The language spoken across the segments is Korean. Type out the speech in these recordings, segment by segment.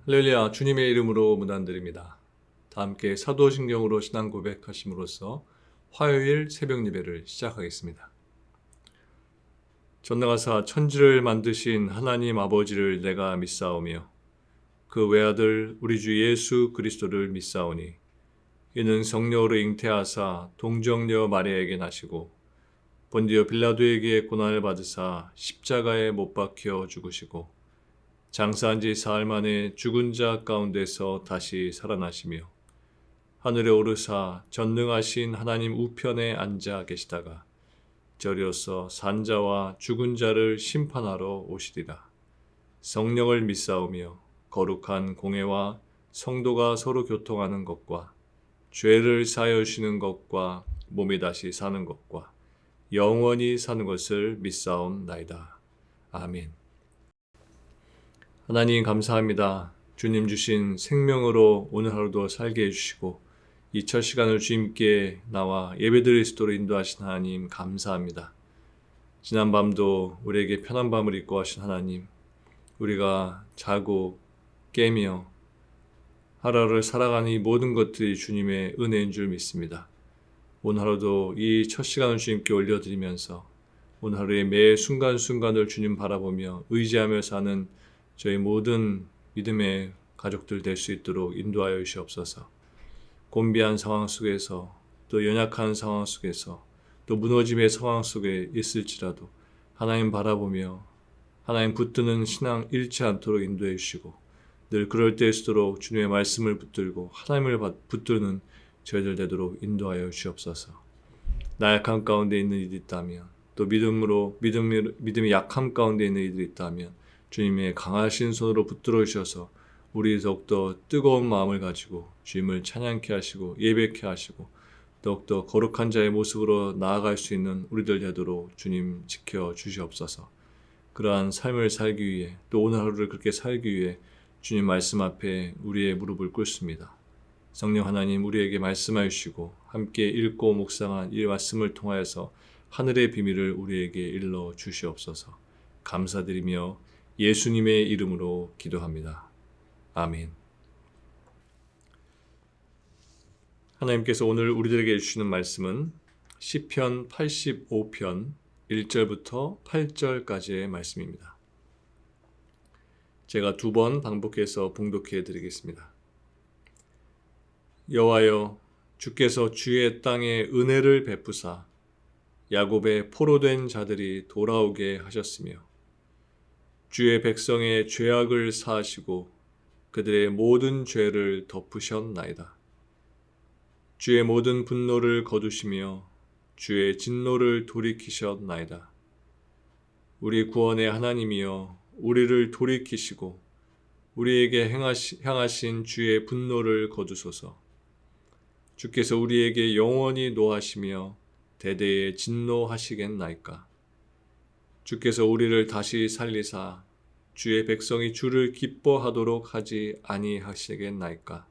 할렐루야, 주님의 이름으로 문안드립니다. 다 함께 사도신경으로 신앙 고백하심으로써 화요일 새벽 예배를 시작하겠습니다. 전능하사 천지를 만드신 하나님 아버지를 내가 믿사오며 그 외아들 우리 주 예수 그리스도를 믿사오니 이는 성령으로 잉태하사 동정녀 마리아에게 나시고 본디오 빌라도에게 고난을 받으사 십자가에 못 박혀 죽으시고 장사한 지 사흘 만에 죽은 자 가운데서 다시 살아나시며 하늘에 오르사 전능하신 하나님 우편에 앉아 계시다가 저리로서 산자와 죽은 자를 심판하러 오시리라. 성령을 믿사오며 거룩한 공회와 성도가 서로 교통하는 것과 죄를 사하여 주시는 것과 몸이 다시 사는 것과 영원히 사는 것을 믿사옵나이다. 아멘. 하나님 감사합니다. 주님 주신 생명으로 오늘 하루도 살게 해주시고 이 첫 시간을 주님께 나와 예배드릴 수 있도록 인도하신 하나님 감사합니다. 지난 밤도 우리에게 편한 밤을 입고 하신 하나님, 우리가 자고 깨며 하루를 살아가는 이 모든 것들이 주님의 은혜인 줄 믿습니다. 오늘 하루도 이 첫 시간을 주님께 올려드리면서 오늘 하루의 매 순간순간을 주님 바라보며 의지하며 사는 저희 모든 믿음의 가족들 될 수 있도록 인도하여 주시옵소서. 곤비한 상황 속에서 또 연약한 상황 속에서 또 무너짐의 상황 속에 있을지라도 하나님 바라보며 하나님 붙드는 신앙 잃지 않도록 인도해 주시고 늘 그럴 때일수록 주님의 말씀을 붙들고 하나님을 붙드는 저희들 되도록 인도하여 주시옵소서. 나약함 가운데 있는 이들이 있다면 또 믿음이 약함 가운데 있는 이들이 있다면 주님의 강하신 손으로 붙들어 주셔서 우리 더욱더 뜨거운 마음을 가지고 주님을 찬양케 하시고 예배케 하시고 더욱더 거룩한 자의 모습으로 나아갈 수 있는 우리들 되도록 주님 지켜 주시옵소서. 그러한 삶을 살기 위해 또 오늘 하루를 그렇게 살기 위해 주님 말씀 앞에 우리의 무릎을 꿇습니다. 성령 하나님 우리에게 말씀하여 주시고 함께 읽고 묵상한 이 말씀을 통하여서 하늘의 비밀을 우리에게 일러 주시옵소서. 감사드리며 예수님의 이름으로 기도합니다. 아멘. 하나님께서 오늘 우리들에게 주시는 말씀은 시편 85편 1절부터 8절까지의 말씀입니다. 제가 2번 반복해서 봉독해 드리겠습니다. 여호와여, 주께서 주의 땅에 은혜를 베푸사 야곱의 포로된 자들이 돌아오게 하셨으며 주의 백성의 죄악을 사하시고 그들의 모든 죄를 덮으셨나이다. 주의 모든 분노를 거두시며 주의 진노를 돌이키셨나이다. 우리 구원의 하나님이여, 우리를 돌이키시고 우리에게 향하신 주의 분노를 거두소서. 주께서 우리에게 영원히 노하시며 대대에 진노하시겠나이까. 주께서 우리를 다시 살리사 주의 백성이 주를 기뻐하도록 하지 아니하시겠나이까.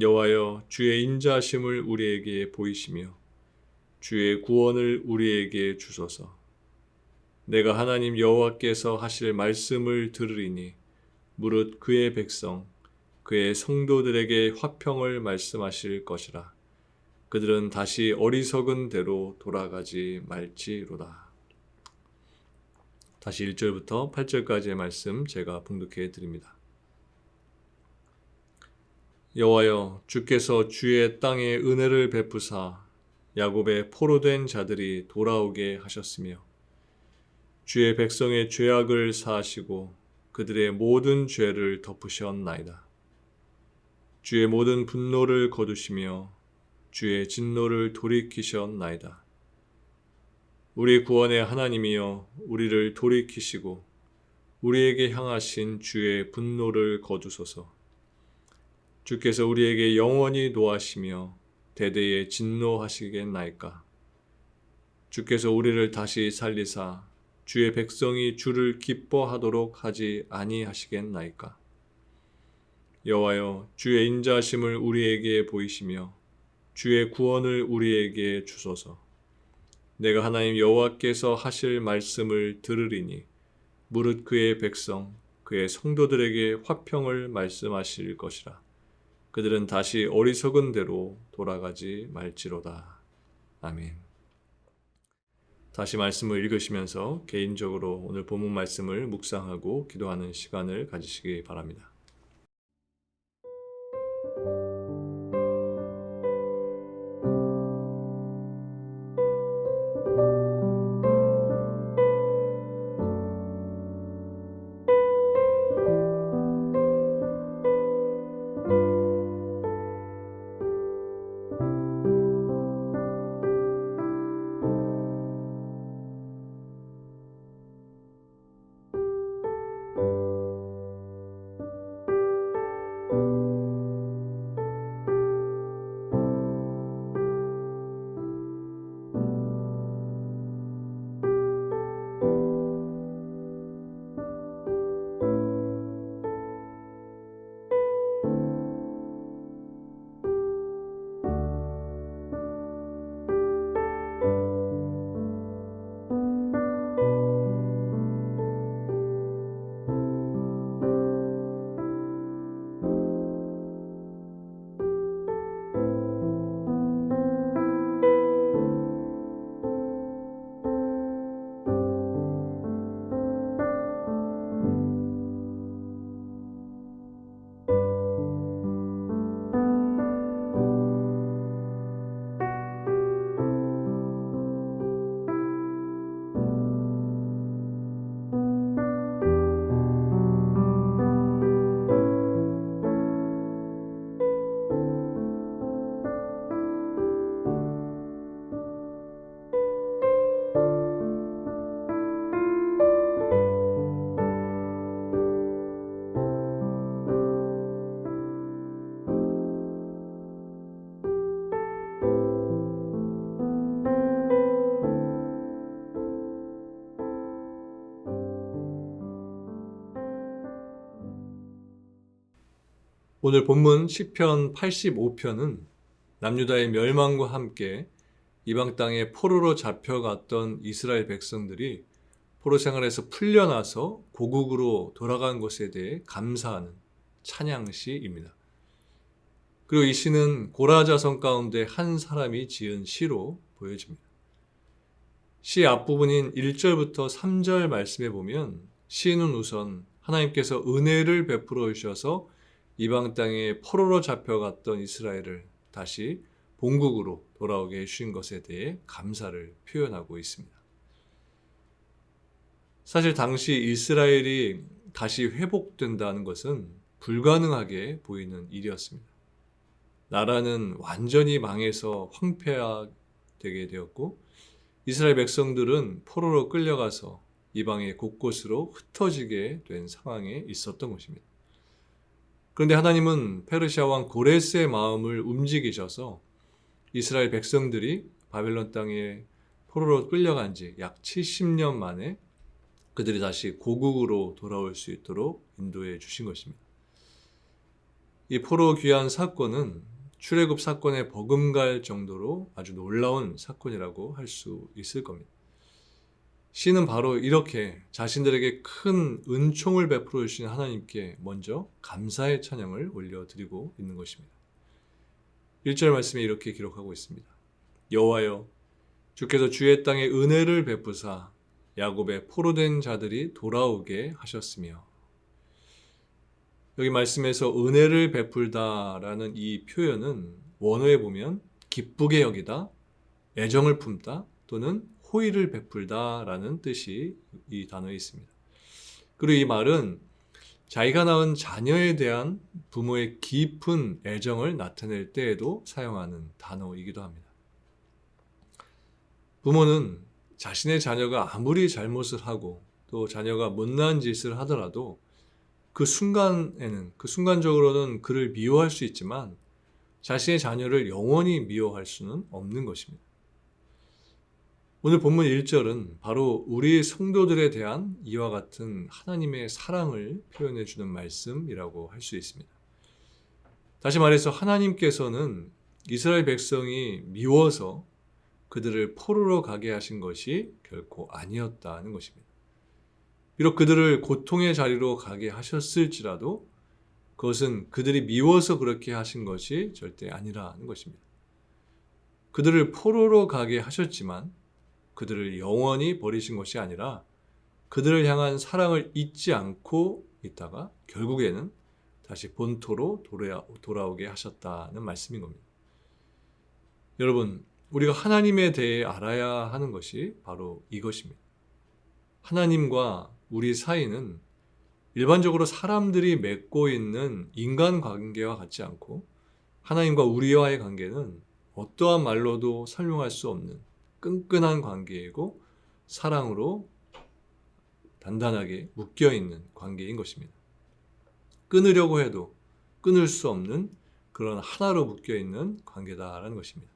여호와여, 주의 인자하심을 우리에게 보이시며 주의 구원을 우리에게 주소서. 내가 하나님 여호와께서 하실 말씀을 들으리니 무릇 그의 백성 그의 성도들에게 화평을 말씀하실 것이라. 그들은 다시 어리석은 대로 돌아가지 말지로다. 다시 1절부터 8절까지의 말씀 제가 봉독해 드립니다. 여호와여, 주께서 주의 땅에 은혜를 베푸사 야곱의 포로된 자들이 돌아오게 하셨으며 주의 백성의 죄악을 사하시고 그들의 모든 죄를 덮으셨나이다. 주의 모든 분노를 거두시며 주의 진노를 돌이키셨나이다. 우리 구원의 하나님이여, 우리를 돌이키시고 우리에게 향하신 주의 분노를 거두소서. 주께서 우리에게 영원히 노하시며 대대에 진노하시겠나이까. 주께서 우리를 다시 살리사 주의 백성이 주를 기뻐하도록 하지 아니하시겠나이까. 여호와여, 주의 인자하심을 우리에게 보이시며 주의 구원을 우리에게 주소서. 내가 하나님 여호와께서 하실 말씀을 들으리니 무릇 그의 백성 그의 성도들에게 화평을 말씀하실 것이라. 그들은 다시 어리석은 대로 돌아가지 말지로다. 아멘. 다시 말씀을 읽으시면서 개인적으로 오늘 본문 말씀을 묵상하고 기도하는 시간을 가지시기 바랍니다. 오늘 본문 시편 85편은 남유다의 멸망과 함께 이방 땅에 포로로 잡혀갔던 이스라엘 백성들이 포로 생활에서 풀려나서 고국으로 돌아간 것에 대해 감사하는 찬양시입니다. 그리고 이 시는 고라 자손 가운데 한 사람이 지은 시로 보여집니다. 시 앞부분인 1절부터 3절 말씀에 보면 시인은 우선 하나님께서 은혜를 베풀어 주셔서 이방 땅에 포로로 잡혀갔던 이스라엘을 다시 본국으로 돌아오게 해주신 것에 대해 감사를 표현하고 있습니다. 사실 당시 이스라엘이 다시 회복된다는 것은 불가능하게 보이는 일이었습니다. 나라는 완전히 망해서 황폐하게 되었고 이스라엘 백성들은 포로로 끌려가서 이방의 곳곳으로 흩어지게 된 상황에 있었던 것입니다. 그런데 하나님은 페르시아 왕 고레스의 마음을 움직이셔서 이스라엘 백성들이 바벨론 땅에 포로로 끌려간 지 약 70년 만에 그들이 다시 고국으로 돌아올 수 있도록 인도해 주신 것입니다. 이 포로 귀환 사건은 출애굽 사건에 버금갈 정도로 아주 놀라운 사건이라고 할 수 있을 겁니다. 시는 바로 이렇게 자신들에게 큰 은총을 베풀어 주신 하나님께 먼저 감사의 찬양을 올려드리고 있는 것입니다. 1절 말씀에 이렇게 기록하고 있습니다. 여호와여, 주께서 주의 땅에 은혜를 베푸사 야곱의 포로된 자들이 돌아오게 하셨으며. 여기 말씀에서 은혜를 베풀다라는 이 표현은 원어에 보면 기쁘게 여기다, 애정을 품다 또는 호의를 베풀다라는 뜻이 이 단어에 있습니다. 그리고 이 말은 자기가 낳은 자녀에 대한 부모의 깊은 애정을 나타낼 때에도 사용하는 단어이기도 합니다. 부모는 자신의 자녀가 아무리 잘못을 하고 또 자녀가 못난 짓을 하더라도 그 순간적으로는 그를 미워할 수 있지만 자신의 자녀를 영원히 미워할 수는 없는 것입니다. 오늘 본문 1절은 바로 우리 성도들에 대한 이와 같은 하나님의 사랑을 표현해 주는 말씀이라고 할 수 있습니다. 다시 말해서 하나님께서는 이스라엘 백성이 미워서 그들을 포로로 가게 하신 것이 결코 아니었다는 것입니다. 비록 그들을 고통의 자리로 가게 하셨을지라도 그것은 그들이 미워서 그렇게 하신 것이 절대 아니라는 것입니다. 그들을 포로로 가게 하셨지만 그들을 영원히 버리신 것이 아니라 그들을 향한 사랑을 잊지 않고 있다가 결국에는 다시 본토로 돌아오게 하셨다는 말씀인 겁니다. 여러분, 우리가 하나님에 대해 알아야 하는 것이 바로 이것입니다. 하나님과 우리 사이는 일반적으로 사람들이 맺고 있는 인간관계와 같지 않고 하나님과 우리와의 관계는 어떠한 말로도 설명할 수 없는 끈끈한 관계이고 사랑으로 단단하게 묶여있는 관계인 것입니다. 끊으려고 해도 끊을 수 없는 그런 하나로 묶여있는 관계다라는 것입니다.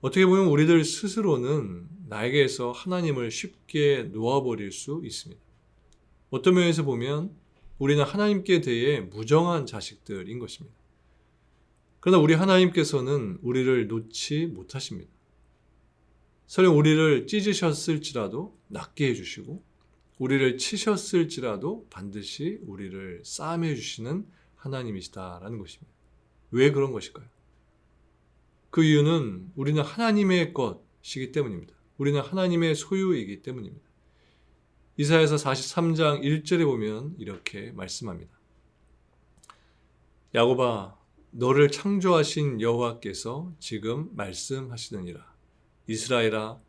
어떻게 보면 우리들 스스로는 나에게서 하나님을 쉽게 놓아버릴 수 있습니다. 어떤 면에서 보면 우리는 하나님께 대해 무정한 자식들인 것입니다. 그러나 우리 하나님께서는 우리를 놓지 못하십니다. 설령 우리를 찢으셨을지라도 낫게 해주시고 우리를 치셨을지라도 반드시 우리를 싸매 주시는 하나님이시다라는 것입니다. 왜 그런 것일까요? 그 이유는 우리는 하나님의 것이기 때문입니다. 우리는 하나님의 소유이기 때문입니다. 이사야서 43장 1절에 보면 이렇게 말씀합니다. 야곱아, 너를 창조하신 여호와께서 지금 말씀하시느니라. 이스라엘아,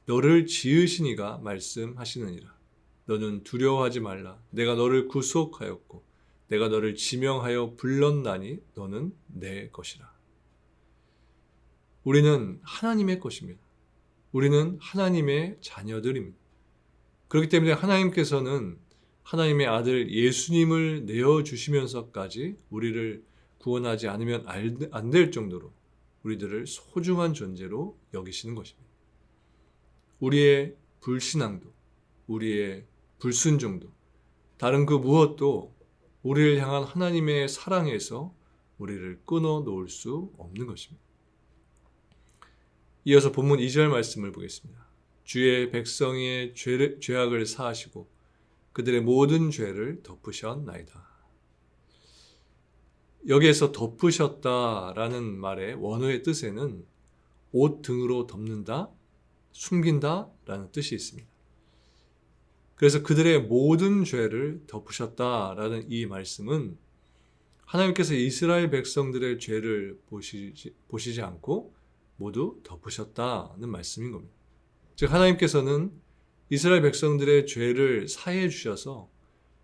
너를 지으신 이가 말씀하시느니라. 너는 두려워하지 말라. 내가 너를 구속하였고 내가 너를 지명하여 불렀나니 너는 내 것이라. 우리는 하나님의 것입니다. 우리는 하나님의 자녀들입니다. 그렇기 때문에 하나님께서는 하나님의 아들 예수님을 내어주시면서까지 우리를 구원하지 않으면 안 될 정도로 우리들을 소중한 존재로 여기시는 것입니다. 우리의 불신앙도, 우리의 불순종도, 다른 그 무엇도 우리를 향한 하나님의 사랑에서 우리를 끊어 놓을 수 없는 것입니다. 이어서 본문 2절 말씀을 보겠습니다. 주의 백성의 죄악을 사하시고 그들의 모든 죄를 덮으셨나이다. 여기에서 덮으셨다라는 말의 원어의 뜻에는 옷 등으로 덮는다, 숨긴다라는 뜻이 있습니다. 그래서 그들의 모든 죄를 덮으셨다라는 이 말씀은 하나님께서 이스라엘 백성들의 죄를 보시지 않고 모두 덮으셨다는 말씀인 겁니다. 즉 하나님께서는 이스라엘 백성들의 죄를 사해 주셔서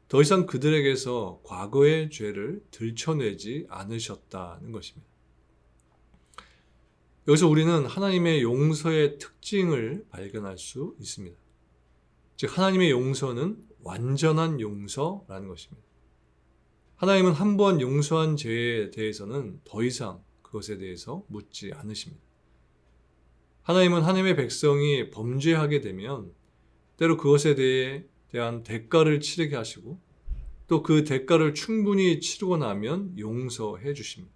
더 이상 그들에게서 과거의 죄를 들춰내지 않으셨다는 것입니다. 여기서 우리는 하나님의 용서의 특징을 발견할 수 있습니다. 즉 하나님의 용서는 완전한 용서라는 것입니다. 하나님은 한 번 용서한 죄에 대해서는 더 이상 그것에 대해서 묻지 않으십니다. 하나님은 하나님의 백성이 범죄하게 되면 때로 그것에 대한 대가를 치르게 하시고 또 그 대가를 충분히 치르고 나면 용서해 주십니다.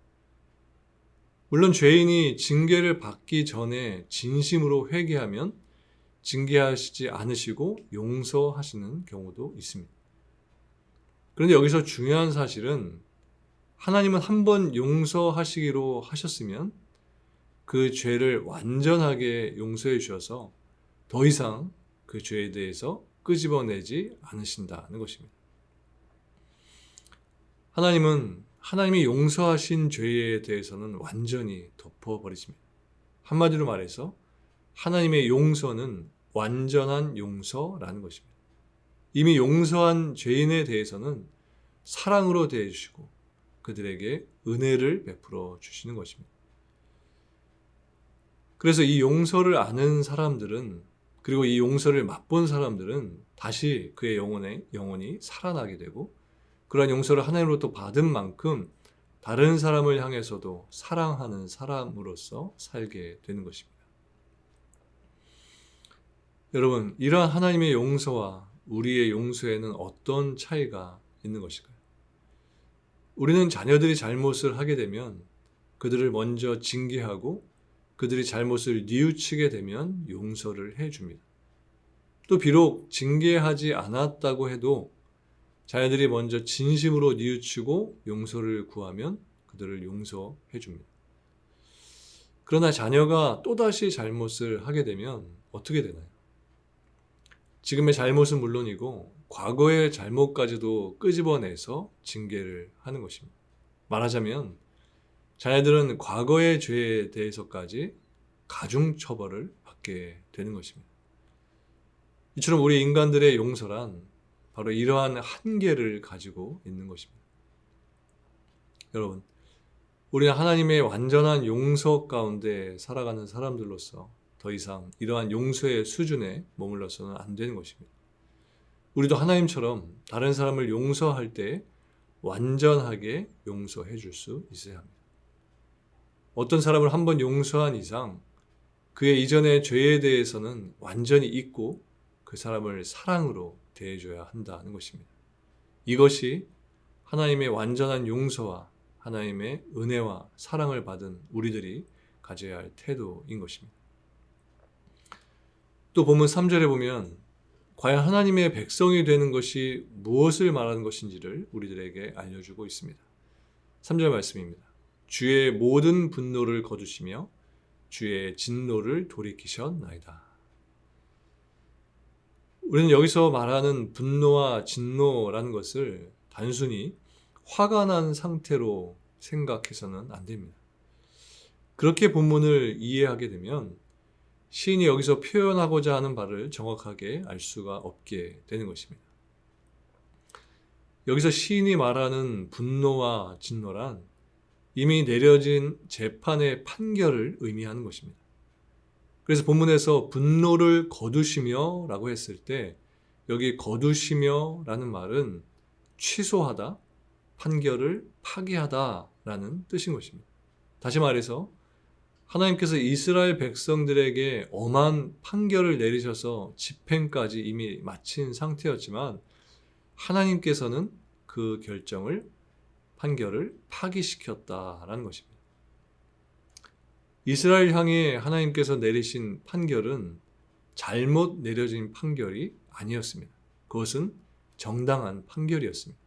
물론 죄인이 징계를 받기 전에 진심으로 회개하면 징계하시지 않으시고 용서하시는 경우도 있습니다. 그런데 여기서 중요한 사실은 하나님은 한 번 용서하시기로 하셨으면 그 죄를 완전하게 용서해 주셔서 더 이상 그 죄에 대해서 끄집어내지 않으신다는 것입니다. 하나님은 하나님이 용서하신 죄에 대해서는 완전히 덮어버리십니다. 한마디로 말해서 하나님의 용서는 완전한 용서라는 것입니다. 이미 용서한 죄인에 대해서는 사랑으로 대해주시고 그들에게 은혜를 베풀어 주시는 것입니다. 그래서 이 용서를 아는 사람들은 그리고 이 용서를 맛본 사람들은 다시 그의 영혼이 살아나게 되고 그러한 용서를 하나님으로부터 받은 만큼 다른 사람을 향해서도 사랑하는 사람으로서 살게 되는 것입니다. 여러분, 이러한 하나님의 용서와 우리의 용서에는 어떤 차이가 있는 것일까요? 우리는 자녀들이 잘못을 하게 되면 그들을 먼저 징계하고 그들이 잘못을 뉘우치게 되면 용서를 해줍니다. 또 비록 징계하지 않았다고 해도 자녀들이 먼저 진심으로 뉘우치고 용서를 구하면 그들을 용서해 줍니다. 그러나 자녀가 또다시 잘못을 하게 되면 어떻게 되나요? 지금의 잘못은 물론이고 과거의 잘못까지도 끄집어내서 징계를 하는 것입니다. 말하자면 자녀들은 과거의 죄에 대해서까지 가중처벌을 받게 되는 것입니다. 이처럼 우리 인간들의 용서란 바로 이러한 한계를 가지고 있는 것입니다. 여러분, 우리는 하나님의 완전한 용서 가운데 살아가는 사람들로서 더 이상 이러한 용서의 수준에 머물러서는 안 되는 것입니다. 우리도 하나님처럼 다른 사람을 용서할 때 완전하게 용서해 줄 수 있어야 합니다. 어떤 사람을 한번 용서한 이상 그의 이전의 죄에 대해서는 완전히 잊고 그 사람을 사랑으로 대해줘야 한다는 것입니다. 이것이 하나님의 완전한 용서와 하나님의 은혜와 사랑을 받은 우리들이 가져야 할 태도인 것입니다. 또 본문 3절에 보면 과연 하나님의 백성이 되는 것이 무엇을 말하는 것인지를 우리들에게 알려주고 있습니다. 3절 말씀입니다. 주의 모든 분노를 거두시며 주의 진노를 돌이키셨나이다. 우리는 여기서 말하는 분노와 진노라는 것을 단순히 화가 난 상태로 생각해서는 안 됩니다. 그렇게 본문을 이해하게 되면 시인이 여기서 표현하고자 하는 바를 정확하게 알 수가 없게 되는 것입니다. 여기서 시인이 말하는 분노와 진노란 이미 내려진 재판의 판결을 의미하는 것입니다. 그래서 본문에서 분노를 거두시며 라고 했을 때 여기 거두시며 라는 말은 취소하다, 판결을 파기하다 라는 뜻인 것입니다. 다시 말해서 하나님께서 이스라엘 백성들에게 엄한 판결을 내리셔서 집행까지 이미 마친 상태였지만 하나님께서는 그 결정을 판결을 파기시켰다라는 것입니다. 이스라엘 향해 하나님께서 내리신 판결은 잘못 내려진 판결이 아니었습니다. 그것은 정당한 판결이었습니다.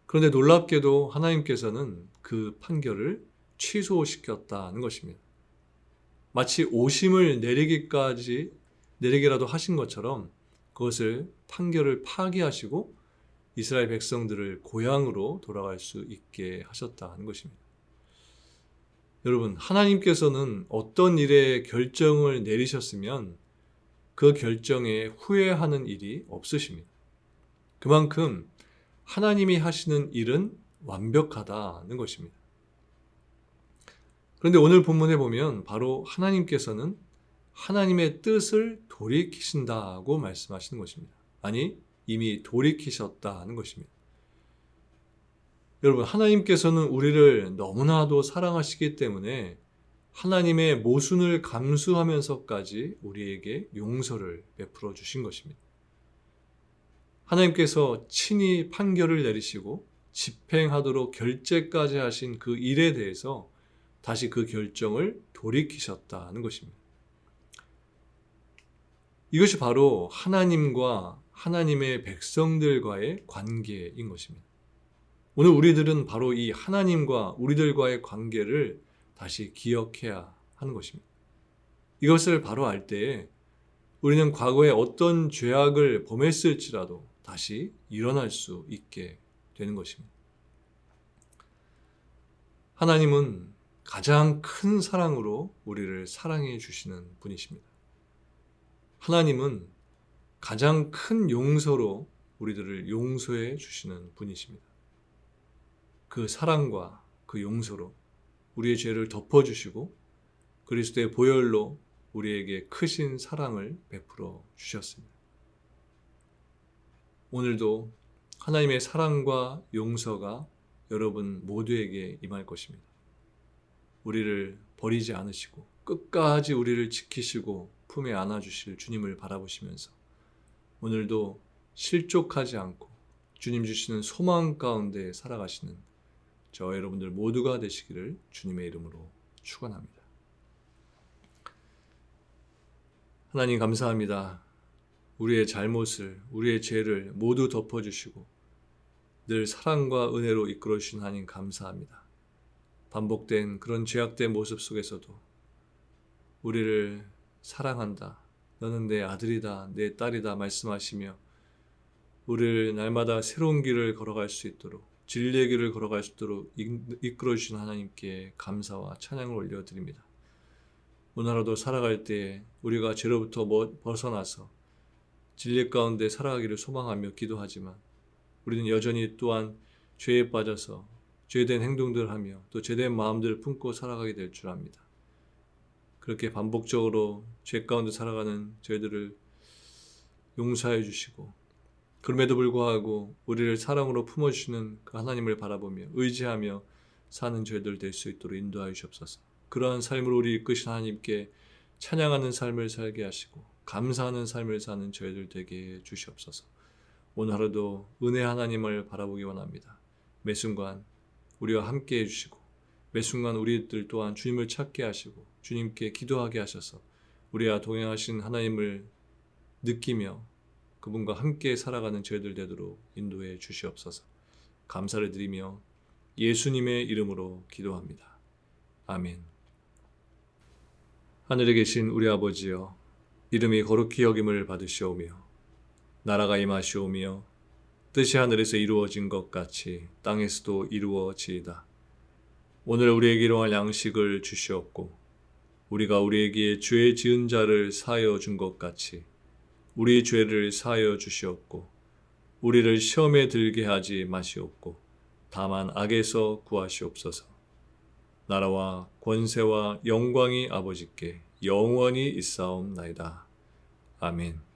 그런데 놀랍게도 하나님께서는 그 판결을 취소시켰다는 것입니다. 마치 오심을 내리기라도 하신 것처럼 그것을 판결을 파기하시고 이스라엘 백성들을 고향으로 돌아갈 수 있게 하셨다는 것입니다. 여러분, 하나님께서는 어떤 일에 결정을 내리셨으면 그 결정에 후회하는 일이 없으십니다. 그만큼 하나님이 하시는 일은 완벽하다는 것입니다. 그런데 오늘 본문에 보면 바로 하나님께서는 하나님의 뜻을 돌이키신다고 말씀하시는 것입니다. 아니, 이미 돌이키셨다는 것입니다. 여러분, 하나님께서는 우리를 너무나도 사랑하시기 때문에 하나님의 모순을 감수하면서까지 우리에게 용서를 베풀어 주신 것입니다. 하나님께서 친히 판결을 내리시고 집행하도록 결재까지 하신 그 일에 대해서 다시 그 결정을 돌이키셨다는 것입니다. 이것이 바로 하나님과 하나님의 백성들과의 관계인 것입니다. 오늘 우리들은 바로 이 하나님과 우리들과의 관계를 다시 기억해야 하는 것입니다. 이것을 바로 알 때에 우리는 과거에 어떤 죄악을 범했을지라도 다시 일어날 수 있게 되는 것입니다. 하나님은 가장 큰 사랑으로 우리를 사랑해 주시는 분이십니다. 하나님은 가장 큰 용서로 우리들을 용서해 주시는 분이십니다. 그 사랑과 그 용서로 우리의 죄를 덮어주시고 그리스도의 보혈로 우리에게 크신 사랑을 베풀어 주셨습니다. 오늘도 하나님의 사랑과 용서가 여러분 모두에게 임할 것입니다. 우리를 버리지 않으시고 끝까지 우리를 지키시고 품에 안아주실 주님을 바라보시면서 오늘도 실족하지 않고 주님 주시는 소망 가운데 살아가시는 저 여러분들 모두가 되시기를 주님의 이름으로 축원합니다. 하나님 감사합니다. 우리의 잘못을, 우리의 죄를 모두 덮어주시고 늘 사랑과 은혜로 이끌어 주신 하나님 감사합니다. 반복된 그런 죄악된 모습 속에서도 우리를 사랑한다, 너는 내 아들이다, 내 딸이다 말씀하시며 우리를 날마다 새로운 길을 걸어갈 수 있도록, 진리의 길을 걸어갈 수 있도록 이끌어 주신 하나님께 감사와 찬양을 올려드립니다. 오늘 하루도 살아갈 때에 우리가 죄로부터 벗어나서 진리 가운데 살아가기를 소망하며 기도하지만 우리는 여전히 또한 죄에 빠져서 죄된 행동들을 하며 또 죄된 마음들을 품고 살아가게 될 줄 압니다. 그렇게 반복적으로 죄 가운데 살아가는 저희들을 용서해 주시고 그럼에도 불구하고 우리를 사랑으로 품어주시는 그 하나님을 바라보며 의지하며 사는 저희들 될 수 있도록 인도하여 주옵소서. 그러한 삶을 우리 이끄신 하나님께 찬양하는 삶을 살게 하시고 감사하는 삶을 사는 저희들 되게 해 주시옵소서. 오늘 하루도 은혜 하나님을 바라보기 원합니다. 매 순간 우리와 함께 해주시고 매 순간 우리들 또한 주님을 찾게 하시고 주님께 기도하게 하셔서 우리와 동행하신 하나님을 느끼며 그분과 함께 살아가는 저희들 되도록 인도해 주시옵소서. 감사를 드리며 예수님의 이름으로 기도합니다. 아멘. 하늘에 계신 우리 아버지여, 이름이 거룩히 여김을 받으시오며 나라가 임하시오며 뜻이 하늘에서 이루어진 것 같이 땅에서도 이루어지이다. 오늘 우리에게 일용할 양식을 주시옵고 우리가 우리에게 죄 지은 자를 사하여 준 것 같이 우리 죄를 사하여 주시옵고 우리를 시험에 들게 하지 마시옵고 다만 악에서 구하시옵소서. 나라와 권세와 영광이 아버지께 영원히 있사옵나이다. 아멘.